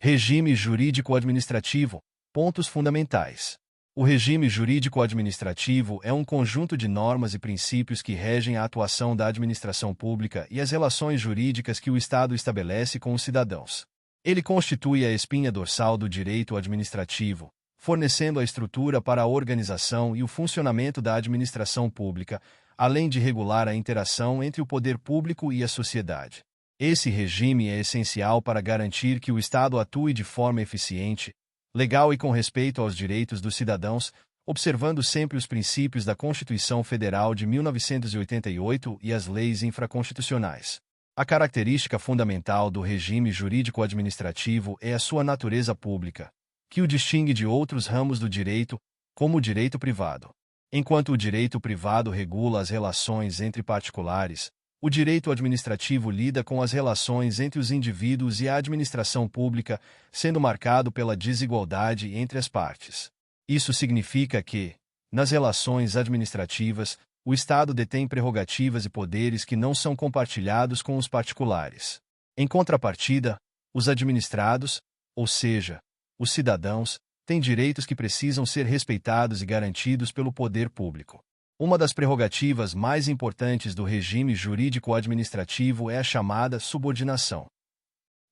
Regime jurídico-administrativo. Pontos fundamentais. O regime jurídico-administrativo é um conjunto de normas e princípios que regem a atuação da administração pública e as relações jurídicas que o Estado estabelece com os cidadãos. Ele constitui a espinha dorsal do direito administrativo, fornecendo a estrutura para a organização e o funcionamento da administração pública, além de regular a interação entre o poder público e a sociedade. Esse regime é essencial para garantir que o Estado atue de forma eficiente, legal e com respeito aos direitos dos cidadãos, observando sempre os princípios da Constituição Federal de 1988 e as leis infraconstitucionais. A característica fundamental do regime jurídico-administrativo é a sua natureza pública, que o distingue de outros ramos do direito, como o direito privado. Enquanto o direito privado regula as relações entre particulares, o direito administrativo lida com as relações entre os indivíduos e a administração pública, sendo marcado pela desigualdade entre as partes. Isso significa que, nas relações administrativas, o Estado detém prerrogativas e poderes que não são compartilhados com os particulares. Em contrapartida, os administrados, ou seja, os cidadãos, têm direitos que precisam ser respeitados e garantidos pelo poder público. Uma das prerrogativas mais importantes do regime jurídico-administrativo é a chamada subordinação.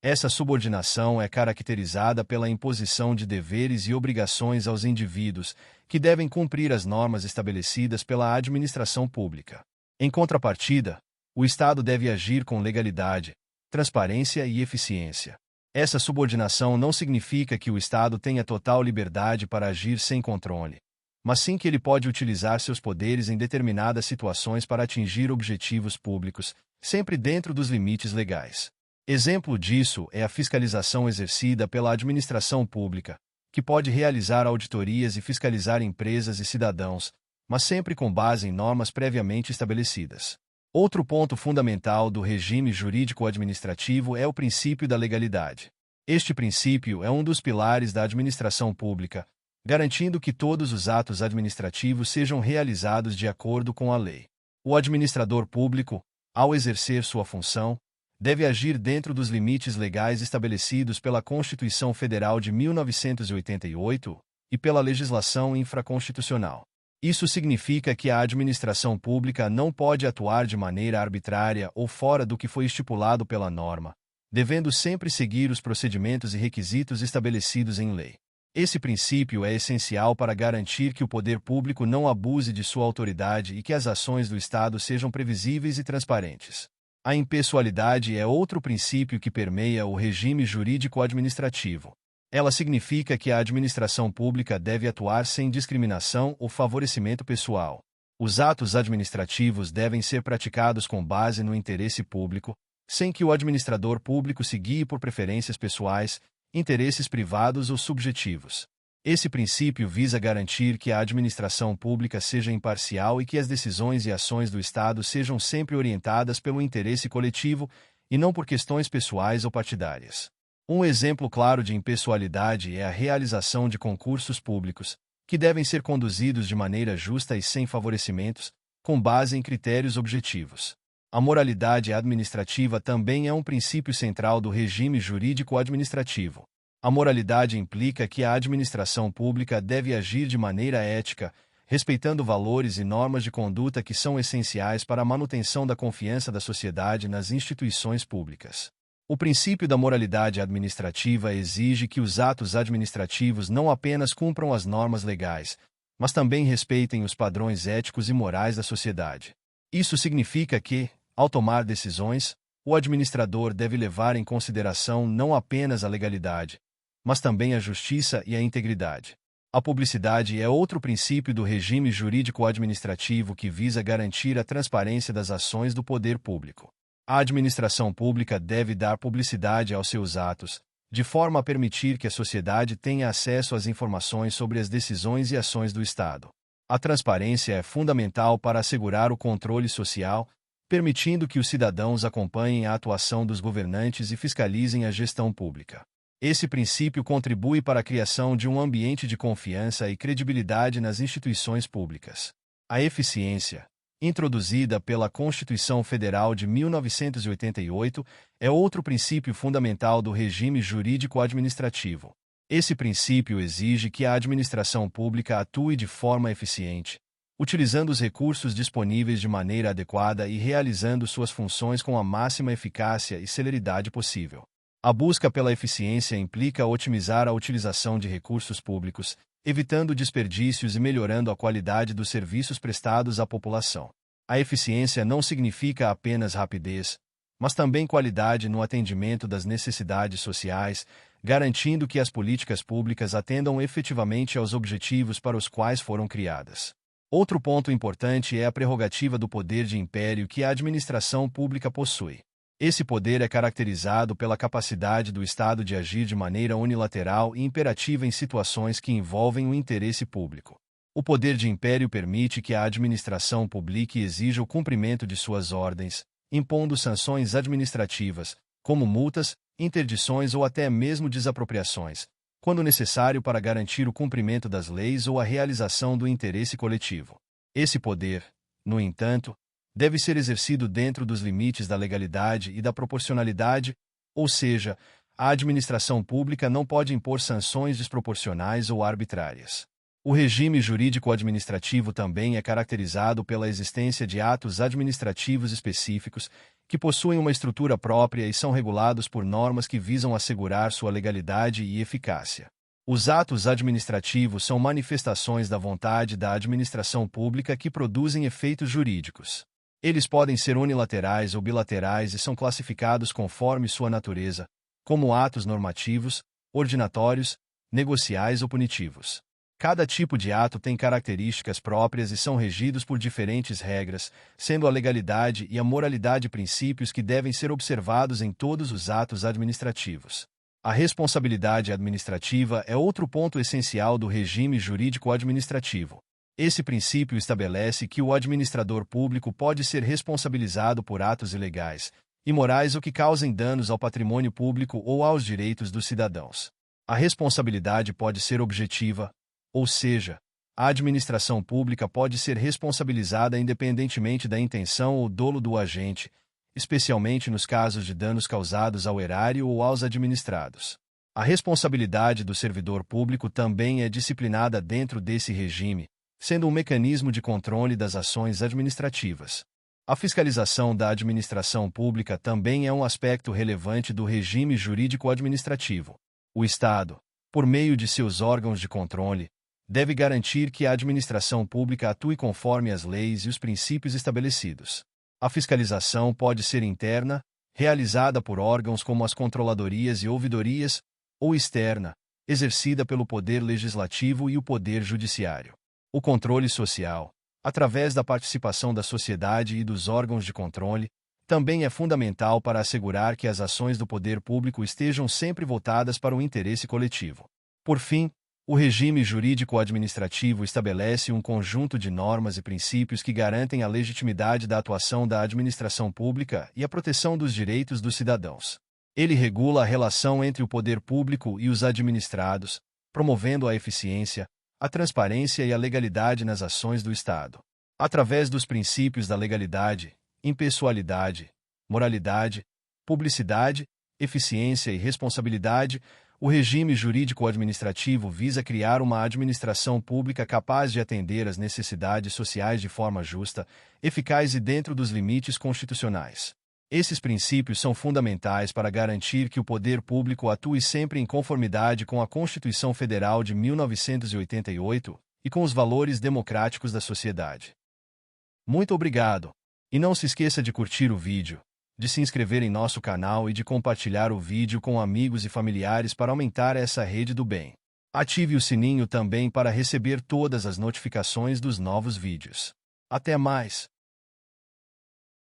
Essa subordinação é caracterizada pela imposição de deveres e obrigações aos indivíduos, que devem cumprir as normas estabelecidas pela administração pública. Em contrapartida, o Estado deve agir com legalidade, transparência e eficiência. Essa subordinação não significa que o Estado tenha total liberdade para agir sem controle, mas sim que ele pode utilizar seus poderes em determinadas situações para atingir objetivos públicos, sempre dentro dos limites legais. Exemplo disso é a fiscalização exercida pela administração pública, que pode realizar auditorias e fiscalizar empresas e cidadãos, mas sempre com base em normas previamente estabelecidas. Outro ponto fundamental do regime jurídico-administrativo é o princípio da legalidade. Este princípio é um dos pilares da administração pública, garantindo que todos os atos administrativos sejam realizados de acordo com a lei. O administrador público, ao exercer sua função, deve agir dentro dos limites legais estabelecidos pela Constituição Federal de 1988 e pela legislação infraconstitucional. Isso significa que a administração pública não pode atuar de maneira arbitrária ou fora do que foi estipulado pela norma, devendo sempre seguir os procedimentos e requisitos estabelecidos em lei. Esse princípio é essencial para garantir que o poder público não abuse de sua autoridade e que as ações do Estado sejam previsíveis e transparentes. A impessoalidade é outro princípio que permeia o regime jurídico-administrativo. Ela significa que a administração pública deve atuar sem discriminação ou favorecimento pessoal. Os atos administrativos devem ser praticados com base no interesse público, sem que o administrador público se guie por preferências pessoais, interesses privados ou subjetivos. Esse princípio visa garantir que a administração pública seja imparcial e que as decisões e ações do Estado sejam sempre orientadas pelo interesse coletivo e não por questões pessoais ou partidárias. Um exemplo claro de impessoalidade é a realização de concursos públicos, que devem ser conduzidos de maneira justa e sem favorecimentos, com base em critérios objetivos. A moralidade administrativa também é um princípio central do regime jurídico-administrativo. A moralidade implica que a administração pública deve agir de maneira ética, respeitando valores e normas de conduta que são essenciais para a manutenção da confiança da sociedade nas instituições públicas. O princípio da moralidade administrativa exige que os atos administrativos não apenas cumpram as normas legais, mas também respeitem os padrões éticos e morais da sociedade. Isso significa que, ao tomar decisões, o administrador deve levar em consideração não apenas a legalidade, mas também a justiça e a integridade. A publicidade é outro princípio do regime jurídico-administrativo que visa garantir a transparência das ações do poder público. A administração pública deve dar publicidade aos seus atos, de forma a permitir que a sociedade tenha acesso às informações sobre as decisões e ações do Estado. A transparência é fundamental para assegurar o controle social, permitindo que os cidadãos acompanhem a atuação dos governantes e fiscalizem a gestão pública. Esse princípio contribui para a criação de um ambiente de confiança e credibilidade nas instituições públicas. A eficiência, introduzida pela Constituição Federal de 1988, é outro princípio fundamental do regime jurídico-administrativo. Esse princípio exige que a administração pública atue de forma eficiente, utilizando os recursos disponíveis de maneira adequada e realizando suas funções com a máxima eficácia e celeridade possível. A busca pela eficiência implica otimizar a utilização de recursos públicos, evitando desperdícios e melhorando a qualidade dos serviços prestados à população. A eficiência não significa apenas rapidez, mas também qualidade no atendimento das necessidades sociais, garantindo que as políticas públicas atendam efetivamente aos objetivos para os quais foram criadas. Outro ponto importante é a prerrogativa do poder de império que a administração pública possui. Esse poder é caracterizado pela capacidade do Estado de agir de maneira unilateral e imperativa em situações que envolvem o interesse público. O poder de império permite que a administração publique e exija o cumprimento de suas ordens, impondo sanções administrativas, como multas, interdições ou até mesmo desapropriações, quando necessário para garantir o cumprimento das leis ou a realização do interesse coletivo. Esse poder, no entanto, deve ser exercido dentro dos limites da legalidade e da proporcionalidade, ou seja, a administração pública não pode impor sanções desproporcionais ou arbitrárias. O regime jurídico-administrativo também é caracterizado pela existência de atos administrativos específicos, que possuem uma estrutura própria e são regulados por normas que visam assegurar sua legalidade e eficácia. Os atos administrativos são manifestações da vontade da administração pública que produzem efeitos jurídicos. Eles podem ser unilaterais ou bilaterais e são classificados conforme sua natureza, como atos normativos, ordinatórios, negociais ou punitivos. Cada tipo de ato tem características próprias e são regidos por diferentes regras, sendo a legalidade e a moralidade princípios que devem ser observados em todos os atos administrativos. A responsabilidade administrativa é outro ponto essencial do regime jurídico-administrativo. Esse princípio estabelece que o administrador público pode ser responsabilizado por atos ilegais, imorais ou que causem danos ao patrimônio público ou aos direitos dos cidadãos. A responsabilidade pode ser objetiva, ou seja, a administração pública pode ser responsabilizada independentemente da intenção ou dolo do agente, especialmente nos casos de danos causados ao erário ou aos administrados. A responsabilidade do servidor público também é disciplinada dentro desse regime, sendo um mecanismo de controle das ações administrativas. A fiscalização da administração pública também é um aspecto relevante do regime jurídico-administrativo. O Estado, por meio de seus órgãos de controle, deve garantir que a administração pública atue conforme as leis e os princípios estabelecidos. A fiscalização pode ser interna, realizada por órgãos como as controladorias e ouvidorias, ou externa, exercida pelo Poder Legislativo e o Poder Judiciário. O controle social, através da participação da sociedade e dos órgãos de controle, também é fundamental para assegurar que as ações do poder público estejam sempre voltadas para o interesse coletivo. Por fim, o regime jurídico-administrativo estabelece um conjunto de normas e princípios que garantem a legitimidade da atuação da administração pública e a proteção dos direitos dos cidadãos. Ele regula a relação entre o poder público e os administrados, promovendo a eficiência, a transparência e a legalidade nas ações do Estado. Através dos princípios da legalidade, impessoalidade, moralidade, publicidade, eficiência e responsabilidade, o regime jurídico-administrativo visa criar uma administração pública capaz de atender às necessidades sociais de forma justa, eficaz e dentro dos limites constitucionais. Esses princípios são fundamentais para garantir que o poder público atue sempre em conformidade com a Constituição Federal de 1988 e com os valores democráticos da sociedade. Muito obrigado! E não se esqueça de curtir o vídeo, de se inscrever em nosso canal e de compartilhar o vídeo com amigos e familiares para aumentar essa rede do bem. Ative o sininho também para receber todas as notificações dos novos vídeos. Até mais!